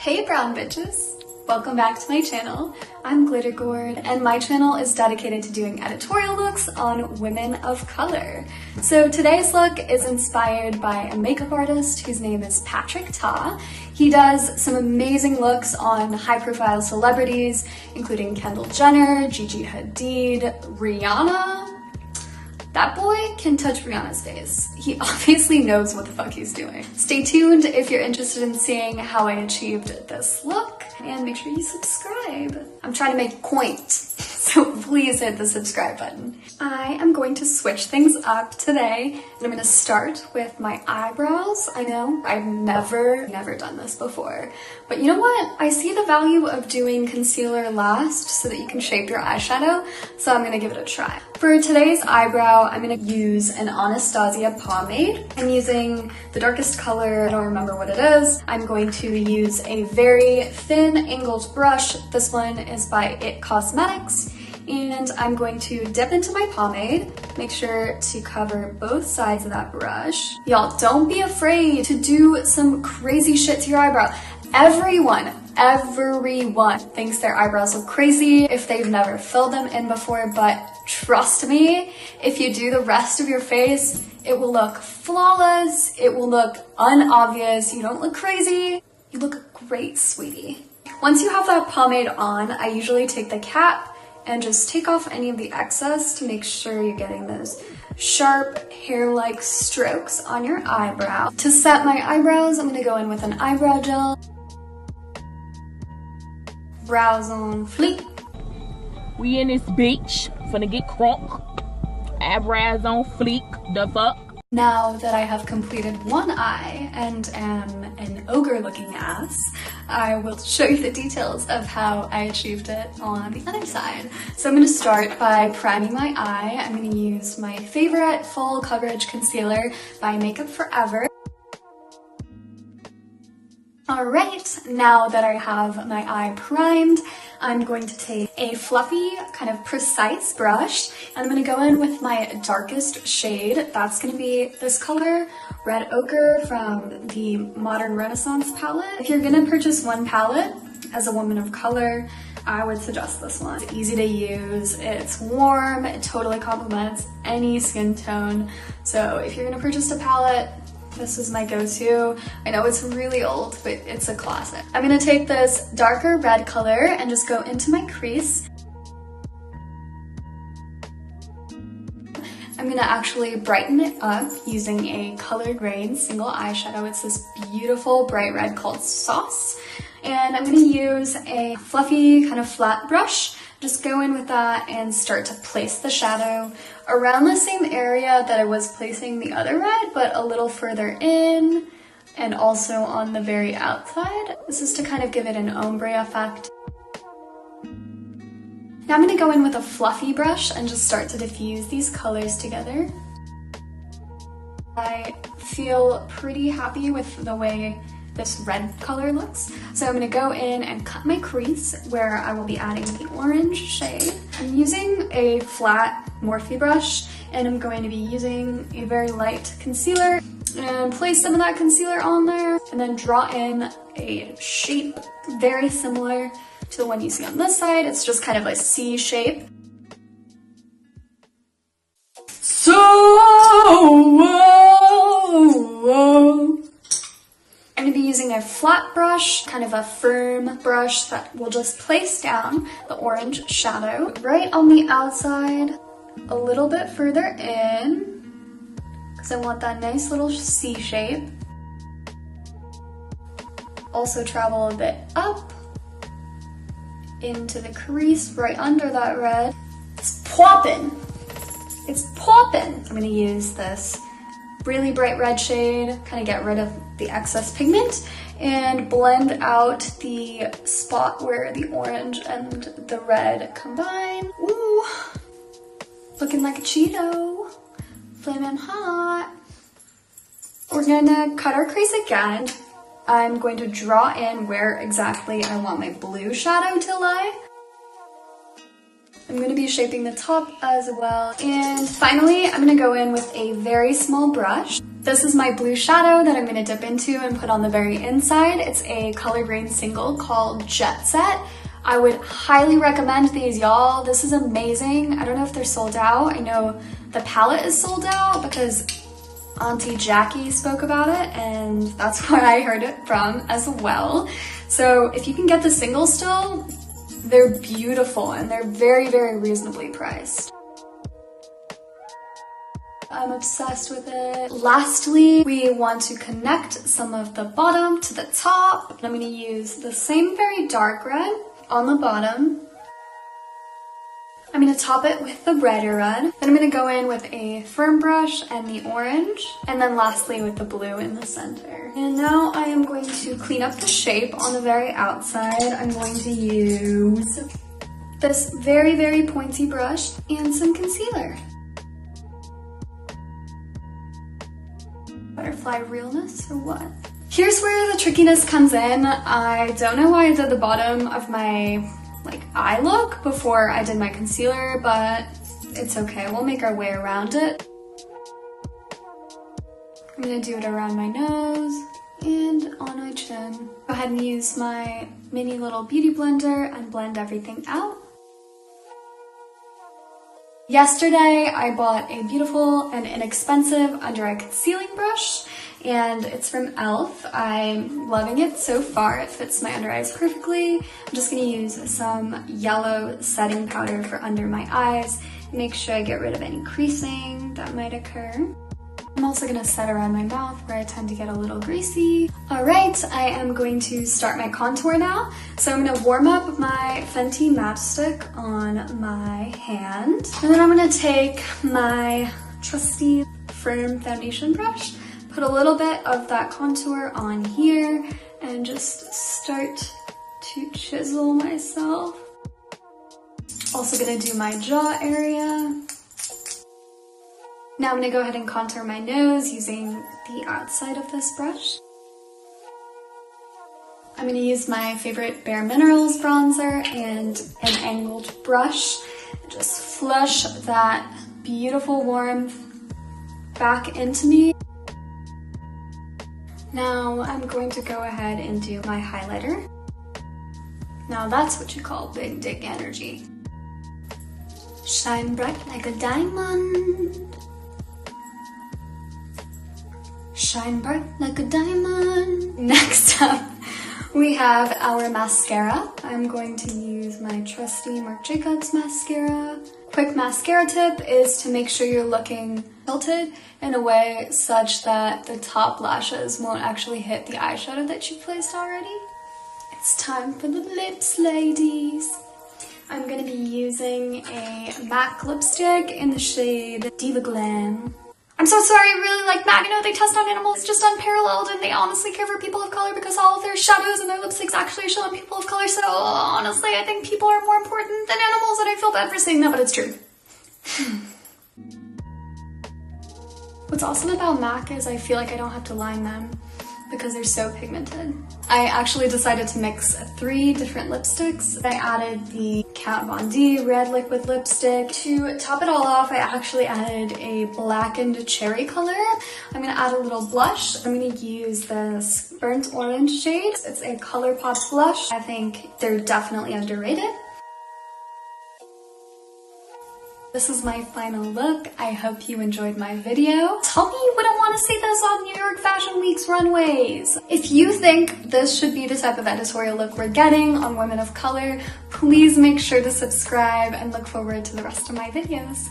Hey brown bitches! Welcome back to my channel. I'm Glitter Gourd and my channel is dedicated to doing editorial looks on women of color. So today's look is inspired by a makeup artist whose name is Patrick Ta. He does some amazing looks on high-profile celebrities including Kendall Jenner, Gigi Hadid, Rihanna. That boy can touch Rihanna's face. He obviously knows what the fuck he's doing. Stay tuned if you're interested in seeing how I achieved this look, and make sure you subscribe. I'm trying to make a point, so please hit the subscribe button. I am going to switch things up today, and I'm gonna start with my eyebrows. I know, I've never done this before, but you know what? I see the value of doing concealer last so that you can shape your eyeshadow, so I'm gonna give it a try. For today's eyebrow, I'm gonna use an Anastasia pomade. I'm using the darkest color, I don't remember what it is. I'm going to use a very thin angled brush. This one is by It Cosmetics. And I'm going to dip into my pomade. Make sure to cover both sides of that brush. Y'all, don't be afraid to do some crazy shit to your eyebrow. Everyone thinks their eyebrows look crazy if they've never filled them in before, but trust me, if you do the rest of your face, it will look flawless, it will look unobvious, you don't look crazy, you look great, sweetie. Once you have that pomade on, I usually take the cap and just take off any of the excess to make sure you're getting those sharp hair-like strokes on your eyebrow. To set my eyebrows, I'm gonna go in with an eyebrow gel. Brows on fleek. We in this bitch, finna get crunk. Eyebrows on fleek, the fuck? Now that I have completed one eye and am an ogre-looking ass, I will show you the details of how I achieved it on the other side. So I'm going to start by priming my eye. I'm going to use my favorite full coverage concealer by Makeup Forever. Alright, now that I have my eye primed, I'm going to take a fluffy, kind of precise brush, and I'm going to go in with my darkest shade. That's going to be this color, Red Ochre from the Modern Renaissance palette. If you're going to purchase one palette as a woman of color, I would suggest this one. It's easy to use, it's warm, it totally complements any skin tone. So if you're going to purchase a palette, this is my go-to. I know it's really old, but it's a classic. I'm gonna take this darker red color and just go into my crease. I'm gonna actually brighten it up using a colored Raine single eyeshadow. It's this beautiful bright red called Sauce. And I'm gonna use a fluffy kind of flat brush. Just go in with that and start to place the shadow around the same area that I was placing the other red, but a little further in and also on the very outside. This is to kind of give it an ombre effect. Now I'm going to go in with a fluffy brush and just start to diffuse these colors together. I feel pretty happy with the way this red color looks. So I'm going to go in and cut my crease where I will be adding the orange shade. I'm using a flat Morphe brush and I'm going to be using a very light concealer and place some of that concealer on there and then draw in a shape very similar to the one you see on this side. It's just kind of a C shape. I'm going to be using a flat brush, kind of a firm brush that will just place down the orange shadow right on the outside, a little bit further in, because I want that nice little C shape. Also travel a bit up into the crease right under that red. It's poppin'! It's poppin'! I'm going to use this really bright red shade, kind of get rid of the excess pigment and blend out the spot where the orange and the red combine. Ooh, looking like a Cheeto, flaming hot. We're gonna cut our crease again. I'm going to draw in where exactly I want my blue shadow to lie. I'm going to be shaping the top as well. And finally, I'm going to go in with a very small brush This is my blue shadow that I'm going to dip into and put on the very inside. It's a color grade single called Jet Set. I would highly recommend these, y'all. This is amazing. I don't know if they're sold out. I know the palette is sold out because Auntie Jackie spoke about it, and that's where I heard it from as well. So if you can get the single still, they're beautiful and they're very, very reasonably priced. I'm obsessed with it. Lastly, we want to connect some of the bottom to the top. I'm going to use the same very dark red on the bottom. I'm going to top it with the redder red. Then I'm going to go in with a firm brush and the orange. And then lastly with the blue in the center. And now I am going to clean up the shape on the very outside. I'm going to use this very, very pointy brush and some concealer. Butterfly realness or what? Here's where the trickiness comes in. I don't know why I did the bottom of my eye look before I did my concealer, but it's okay. We'll make our way around it. I'm gonna do it around my nose and on my chin. Go ahead and use my mini little beauty blender and blend everything out. Yesterday, I bought a beautiful and inexpensive under-eye concealing brush, and it's from e.l.f. I'm loving it so far. It fits my under eyes perfectly. I'm just gonna use some yellow setting powder for under my eyes. Make sure I get rid of any creasing that might occur. I'm also gonna set around my mouth where I tend to get a little greasy. All right, I am going to start my contour now. So I'm gonna warm up my Fenty matchstick on my hand. And then I'm gonna take my trusty firm foundation brush, put a little bit of that contour on here, and just start to chisel myself. Also gonna do my jaw area. Now I'm gonna go ahead and contour my nose using the outside of this brush. I'm gonna use my favorite Bare Minerals bronzer and an angled brush. Just flush that beautiful warmth back into me. Now I'm going to go ahead and do my highlighter. Now that's what you call big dick energy. Shine bright like a diamond. Shine bright like a diamond. Next up, we have our mascara. I'm going to use my trusty Marc Jacobs mascara. Quick mascara tip is to make sure you're looking tilted in a way such that the top lashes won't actually hit the eyeshadow that you've placed already. It's time for the lips, ladies. I'm going to be using a MAC lipstick in the shade Diva Glam. I'm so sorry, I really like MAC. I know they test on animals, it's just unparalleled, and they honestly care for people of color because all of their shadows and their lipsticks actually show on people of color, so honestly, I think people are more important than animals, and I feel bad for saying that, but it's true. What's awesome about MAC is I feel like I don't have to line them because they're so pigmented. I actually decided to mix 3 different lipsticks. I added the Kat Von D red liquid lipstick. To top it all off, I actually added a blackened cherry color. I'm gonna add a little blush. I'm gonna use this burnt orange shade. It's a ColourPop blush. I think they're definitely underrated. This is my final look. I hope you enjoyed my video. Tell me you wouldn't want to see this on New York Fashion Week's runways. If you think this should be the type of editorial look we're getting on women of color, please make sure to subscribe and look forward to the rest of my videos.